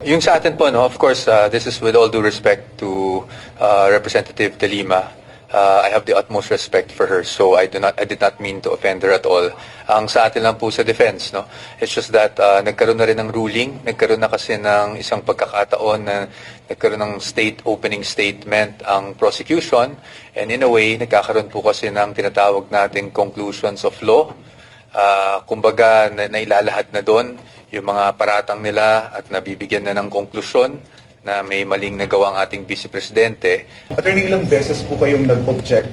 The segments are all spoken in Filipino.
Yung sa atin po, no, of course, this is with all due respect to Representative De Lima. I have the utmost respect for her, so I did not mean to offend her at all. Ang sa atin lang po sa defense, no, it's just that nagkaroon na rin ng ruling, nagkaroon na kasi ng isang pagkakataon na nagkaroon ng opening statement ang prosecution, and in a way, nagkakaroon po kasi ng tinatawag nating conclusions of law. Kumbaga, nailalahat na doon yung mga paratang nila at nabibigyan na ng konklusyon na may maling nagawa ang ating Vice Presidente. Attorney, ilang beses po kayong nag-object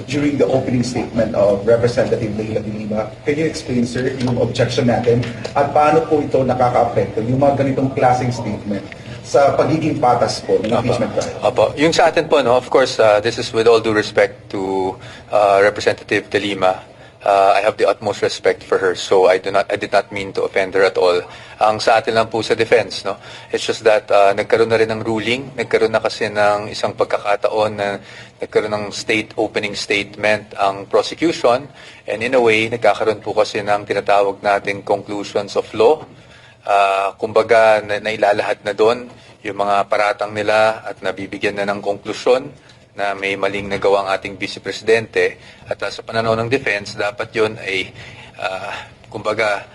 during the opening statement of Representative Leila De Lima. Can you explain, sir, yung objection natin at paano po ito nakaka-apekto yung mga ganitong klaseng statement sa pagiging patas po ng impeachment trial? Opo. Yung sa atin po, no, of course, this is with all due respect to Representative De Lima. I have the utmost respect for her, so I did not mean to offend her at all. Ang sa atin lang po sa defense, no, it's just that nagkaroon na rin ng ruling, nagkaroon na kasi ng isang pagkakataon na nagkaroon ng opening statement ang prosecution, and in a way, nagkakaroon po kasi ng tinatawag nating conclusions of law. Kumbaga, nailalahat na doon yung mga paratang nila at nabibigyan na ng konklusyon na may maling nagawa ang ating Vice Presidente, at sa pananaw ng defense, dapat yun ay, kumbaga,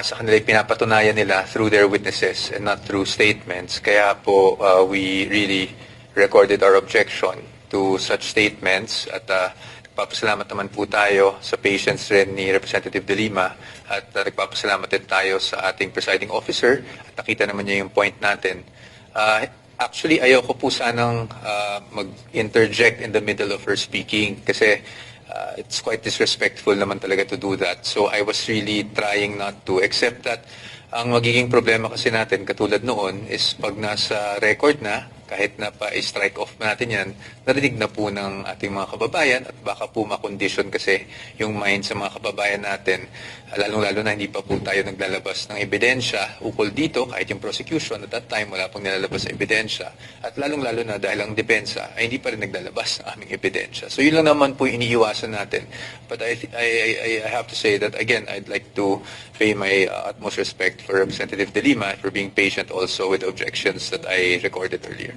sa kanila pinapatunayan nila through their witnesses and not through statements. Kaya po, we really recorded our objection to such statements, at nagpapasalamat naman po tayo sa patience rin ni Representative De Lima, at nagpapasalamat din tayo sa ating presiding officer, at nakita naman niya yung point natin. Actually, ayoko po sanang mag-interject in the middle of her speaking kasi it's quite disrespectful naman talaga to do that. So I was really trying not to, except that ang magiging problema kasi natin, katulad noon, is pag nasa record na, kahit na pa-strike off natin yan, narinig na po ng ating mga kababayan, at baka po makondisyon kasi yung mind sa mga kababayan natin, lalong-lalo na hindi pa po tayo naglalabas ng ebidensya ukol dito, kahit yung prosecution, at that time wala pong nilalabas na ebidensya, at lalong-lalo na dahil ang depensa ay hindi pa rin naglalabas ng aming ebidensya. So yun lang naman po iniiwasan natin. But I have to say that, again, I'd like to pay my utmost respect for Representative De Lima for being patient also with the objections that I recorded earlier.